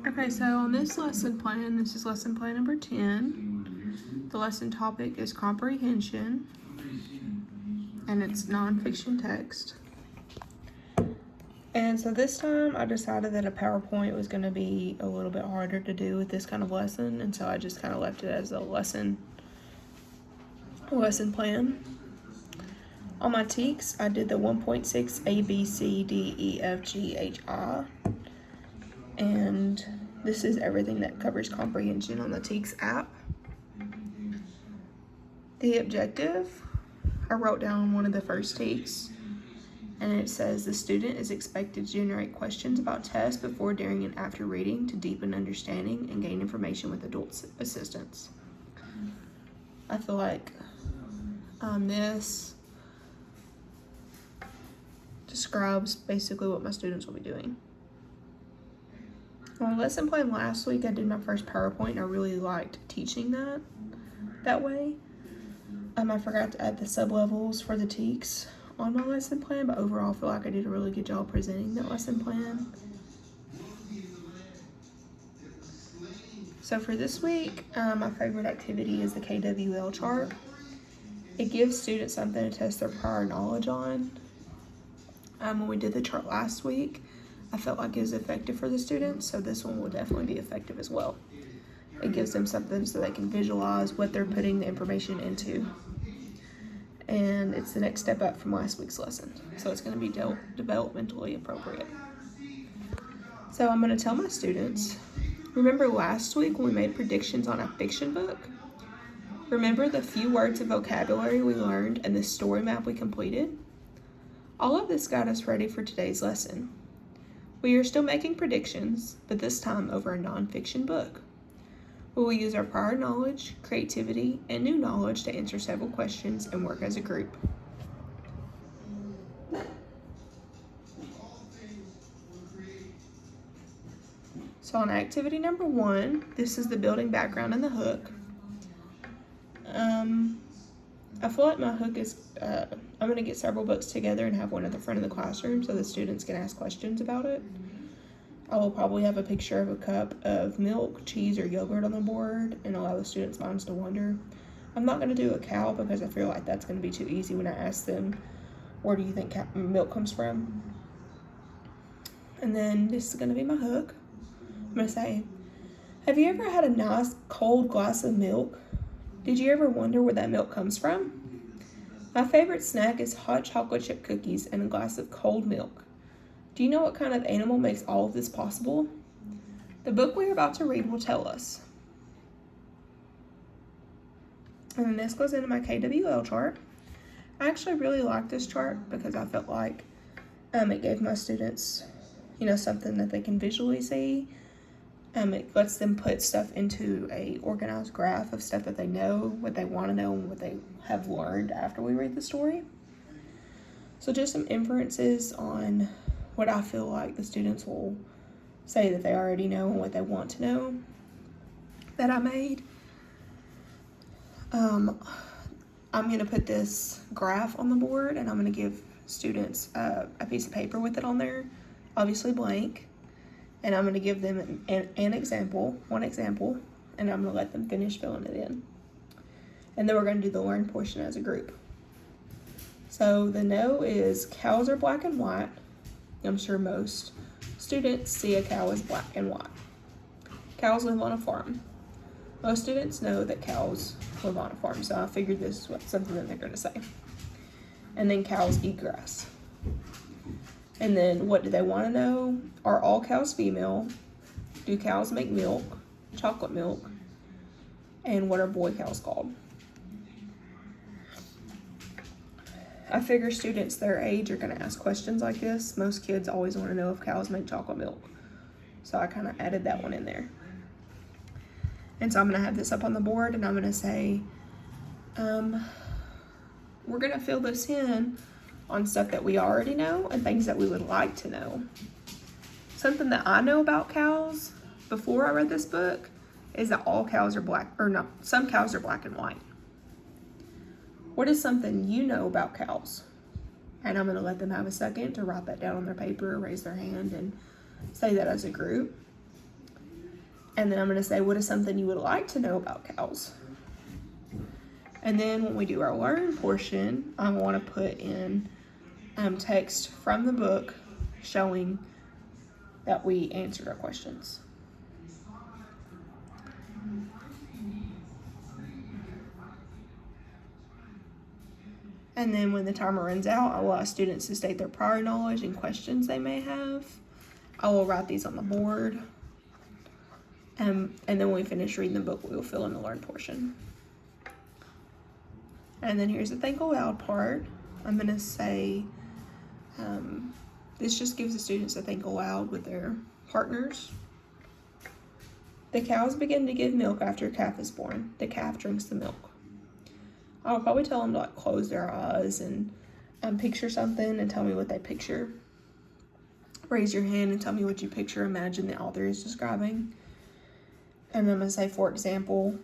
Okay, so on this lesson plan, this is lesson plan number 10. The lesson topic is comprehension, and it's nonfiction text. And so this time I decided that a PowerPoint was going to be a little bit harder to do with this kind of lesson, and so I just kind of left it as a lesson plan. On my TEKS, I did the 1.6 A, B, C, D, E, F, G, H, I. And this is everything that covers comprehension on the TEKS app. The objective, I wrote down one of the first TEKS, and it says the student is expected to generate questions about tests before, during, and after reading to deepen understanding and gain information with adult assistance. I feel like this describes basically what my students will be doing. On the lesson plan last week, I did my first PowerPoint, and I really liked teaching that way. I forgot to add the sub-levels for the TEKS on my lesson plan, but overall I feel like I did a really good job presenting that lesson plan. So for this week, my favorite activity is the KWL chart. It gives students something to test their prior knowledge on. When we did the chart last week, I felt like it was effective for the students, so this one will definitely be effective as well. It gives them something so they can visualize what they're putting the information into. And it's the next step up from last week's lesson, so it's going to be developmentally appropriate. So I'm going to tell my students, remember last week when we made predictions on a fiction book? Remember the few words of vocabulary we learned and the story map we completed? All of this got us ready for today's lesson. We are still making predictions, but this time over a nonfiction book. We will use our prior knowledge, creativity, and new knowledge to answer several questions and work as a group. So on activity number 1, this is the building background and the hook. I feel like my hook is, I'm going to get several books together and have one at the front of the classroom so the students can ask questions about it. I will probably have a picture of a cup of milk, cheese, or yogurt on the board and allow the students' minds to wander. I'm not going to do a cow because I feel like that's going to be too easy when I ask them, where do you think milk comes from? And then this is going to be my hook. I'm going to say, have you ever had a nice cold glass of milk? Did you ever wonder where that milk comes from? My favorite snack is hot chocolate chip cookies and a glass of cold milk. Do you know what kind of animal makes all of this possible? The book we're about to read will tell us. And then this goes into my KWL chart. I actually really like this chart because I felt like it gave my students, something that they can visually see. It lets them put stuff into a organized graph of stuff that they know, what they want to know, and what they have learned after we read the story. So just some inferences on what I feel like the students will say that they already know and what they want to know that I made. I'm going to put this graph on the board, and I'm going to give students a piece of paper with it on there, obviously blank. And I'm going to give them one example, and I'm going to let them finish filling it in. And then we're going to do the learn portion as a group. So the no is cows are black and white. I'm sure most students see a cow as black and white. Cows live on a farm. Most students know that cows live on a farm, so I figured this was something that they're going to say. And then cows eat grass. And then what do they want to know? Are all cows female? Do cows make milk, chocolate milk? And what are boy cows called? I figure students their age are going to ask questions like this. Most kids always want to know if cows make chocolate milk. So I kind of added that one in there. And so I'm going to have this up on the board, and I'm going to say, we're going to fill this in on stuff that we already know and things that we would like to know. Something that I know about cows before I read this book is that all cows are black, or no, some cows are black and white. What is something you know about cows? And I'm going to let them have a second to write that down on their paper, raise their hand, and say that as a group. And then I'm going to say, what is something you would like to know about cows? And then when we do our learn portion, I want to put in text from the book showing that we answered our questions. And then when the timer runs out, I will ask students to state their prior knowledge and questions they may have. I will write these on the board. And then when we finish reading the book, we will fill in the learn portion. And then here's the think aloud part. I'm going to say, this just gives the students to think aloud with their partners. The cows begin to give milk after a calf is born. The calf drinks the milk. I'll probably tell them to like close their eyes and picture something and tell me what they picture. Raise your hand and tell me what you picture. Imagine the author is describing. And I'm going to say, for example,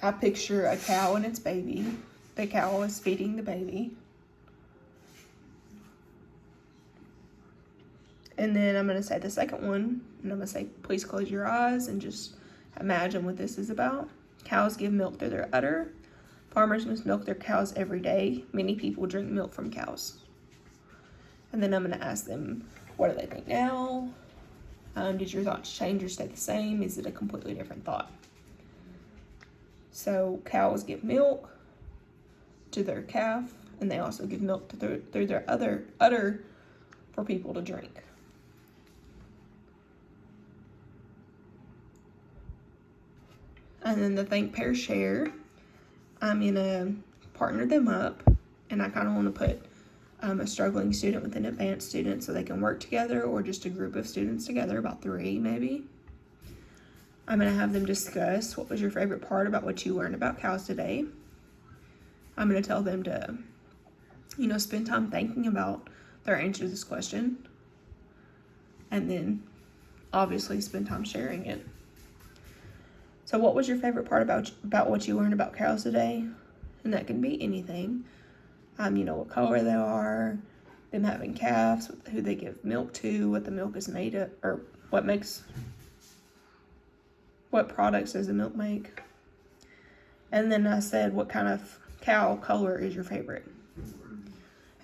I picture a cow and its baby. The cow is feeding the baby. And then I'm going to say the second one, and I'm going to say, please close your eyes and just imagine what this is about. Cows give milk through their udder. Farmers must milk their cows every day. Many people drink milk from cows. And then I'm going to ask them, what do they think now? Did your thoughts change or stay the same? Is it a completely different thought? So cows give milk to their calf, and they also give milk through their udder for people to drink. And then the think, pair, share. I'm going to partner them up, and I kind of want to put a struggling student with an advanced student so they can work together, or just a group of students together, about 3 maybe. I'm going to have them discuss what was your favorite part about what you learned about cows today. I'm going to tell them to, spend time thinking about their answer to this question, and then obviously spend time sharing it. So what was your favorite part about what you learned about cows today? And that can be anything. What color they are, them having calves, who they give milk to, what the milk is made of, or what products does the milk make. And then I said, what kind of cow color is your favorite?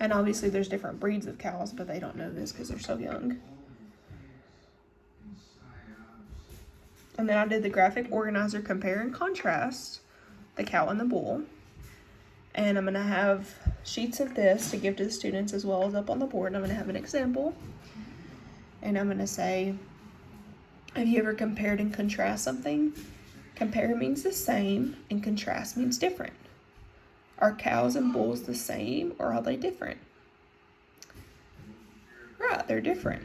And obviously there's different breeds of cows, but they don't know this because they're so young. And then I did the graphic organizer compare and contrast the cow and the bull. And I'm going to have sheets of this to give to the students as well as up on the board. And I'm going to have an example. And I'm going to say, have you ever compared and contrast something? Compare means the same and contrast means different. Are cows and bulls the same or are they different? Right, they're different.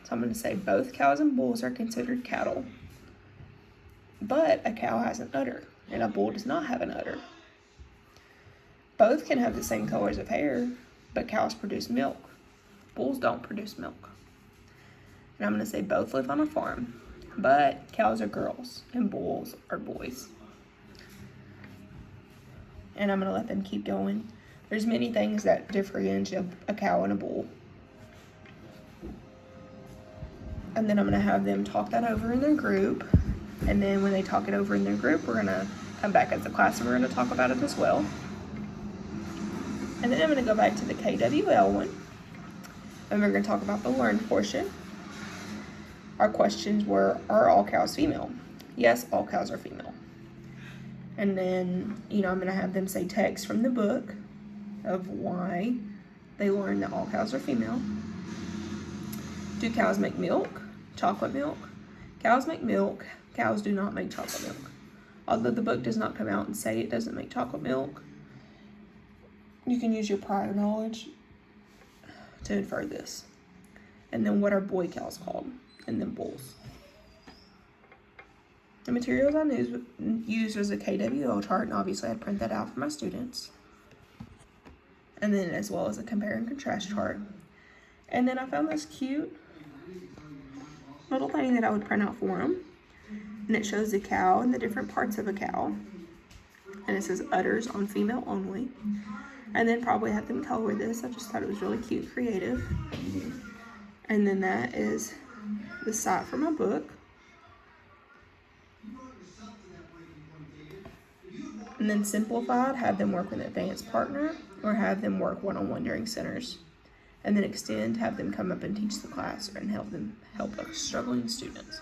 So I'm going to say both cows and bulls are considered cattle. But a cow has an udder, and a bull does not have an udder. Both can have the same colors of hair, but cows produce milk. Bulls don't produce milk. And I'm going to say both live on a farm, but cows are girls, and bulls are boys. And I'm going to let them keep going. There's many things that differentiate a cow and a bull. And then I'm going to have them talk that over in their group. And then when they talk it over in their group, we're going to come back as a class and we're going to talk about it as well. And then I'm going to go back to the KWL one. And we're going to talk about the learn portion. Our questions were, are all cows female? Yes, all cows are female. And then, I'm going to have them say text from the book of why they learned that all cows are female. Do cows make milk? Chocolate milk? Cows make milk. Cows do not make chocolate milk. Although the book does not come out and say it doesn't make chocolate milk, you can use your prior knowledge to infer this. And then what are boy cows called? And then bulls. The materials I used was a KWL chart, and obviously I print that out for my students. And then as well as a compare and contrast chart. And then I found this cute little thing that I would print out for them. And it shows the cow and the different parts of a cow. And it says udders on female only. And then probably have them color this. I just thought it was really cute and creative. And then that is the site for my book. And then simplified, have them work with an advanced partner or have them work one-on-one during centers. And then extend, have them come up and teach the class and help struggling students.